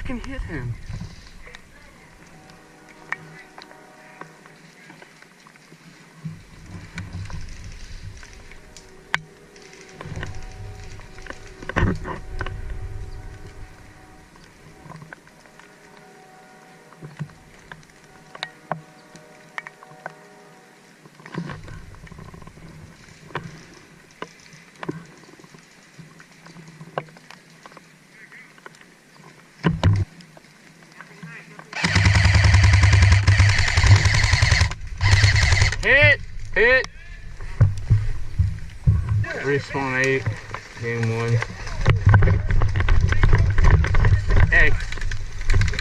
fucking hit him. Hit! Respawn 8, game 1. Hey.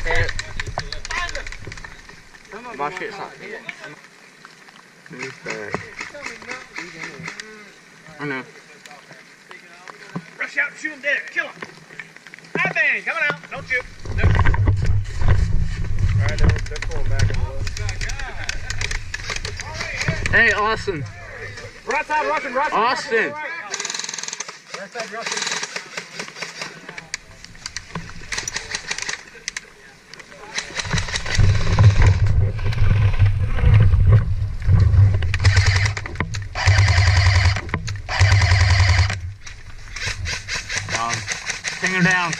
Hit. My shit's not hit. Who's back? I know. Rush out and shoot him dead. Kill him. High bang, coming out. Don't shoot. No. Alright, they're pulling back a little. Hey, Austin. Right side, Russian. Austin. Right side, Russian. Ping him down.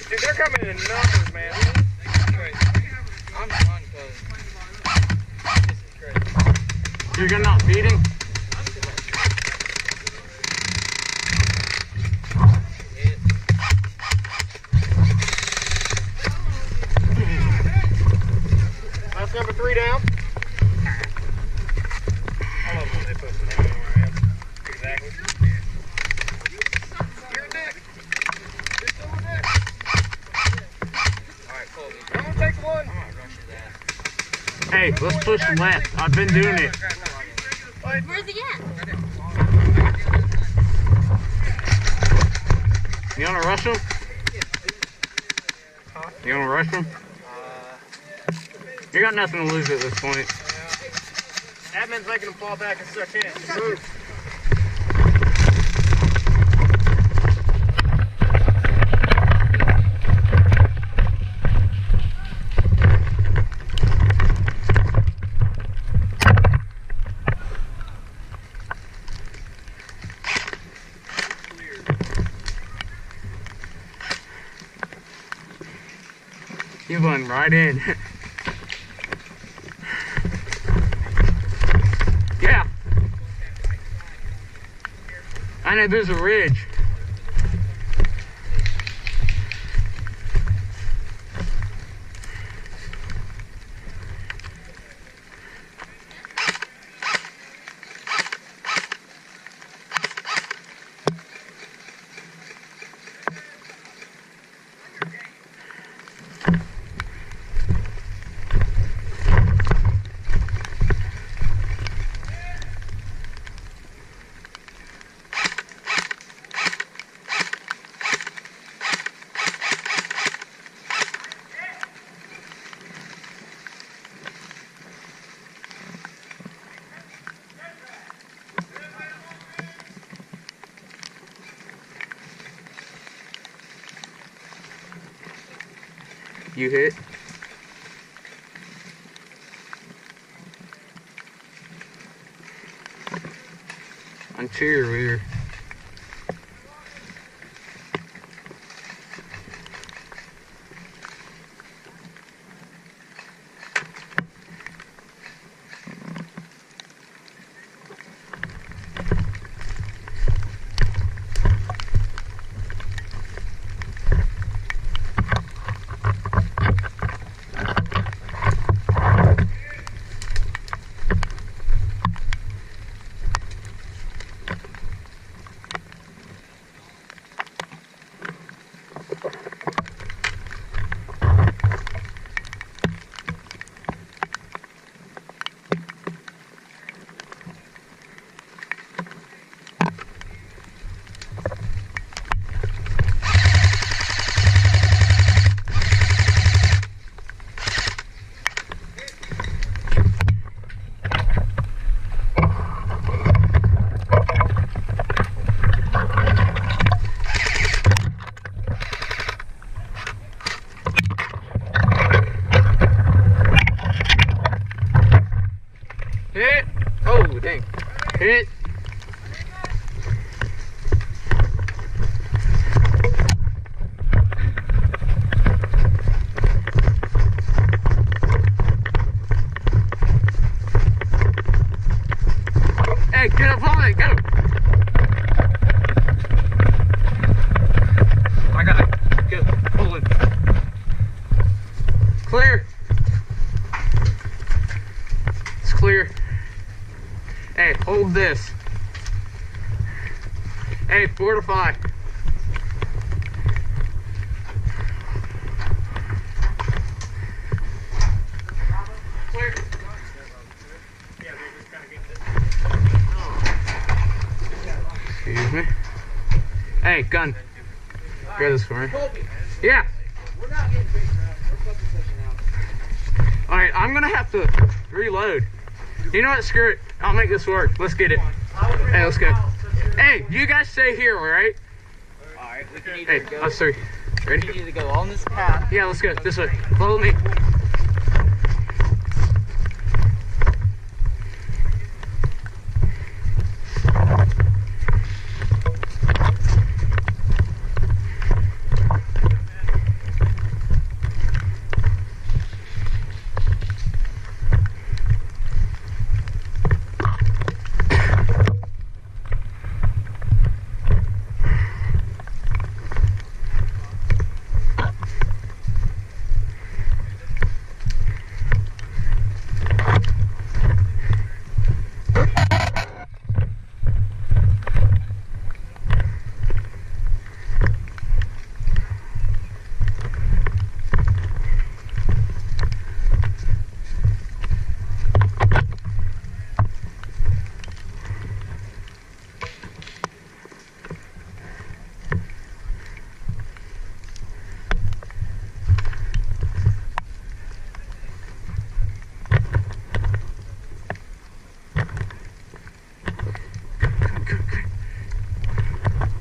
Dude, they're coming in numbers, man. This is crazy. I'm fun because this is crazy. You're gonna not feeding? That's number 3 down. I love when they put the name where I am. Exactly. You're neck. You're still on deck. Alright, pull me. I'm gonna take one. I'm gonna rush his ass. Hey, let's push left. I've been doing it. Where's he at? You wanna rush him? You wanna rush him? You got nothing to lose at this point. Admin's making him fall back and suck in. Move. You went right in. Yeah. I know there's a ridge. You hit. Onto your rear. clear. Hey, hold this. Hey, fortify. Clear. Yeah, they're just kind of getting this. Excuse me. Hey, gun. Grab this for me. Yeah. We're not getting big crowd. We're fucking pushing out. Alright, I'm gonna have to reload. You know what? Screw it. I'll make this work. Let's get it. Hey, let's go. Hey, you guys stay here, alright? Alright, we can Hey, either go. us three. We Ready? can either go on this path. Yeah, let's go. This way. Follow me.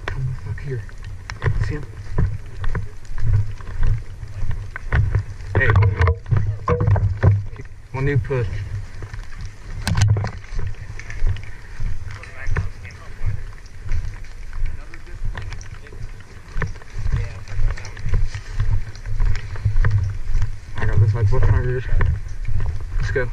Come the fuck here. See him? Hey. One new push. I got this like 400. Let's go.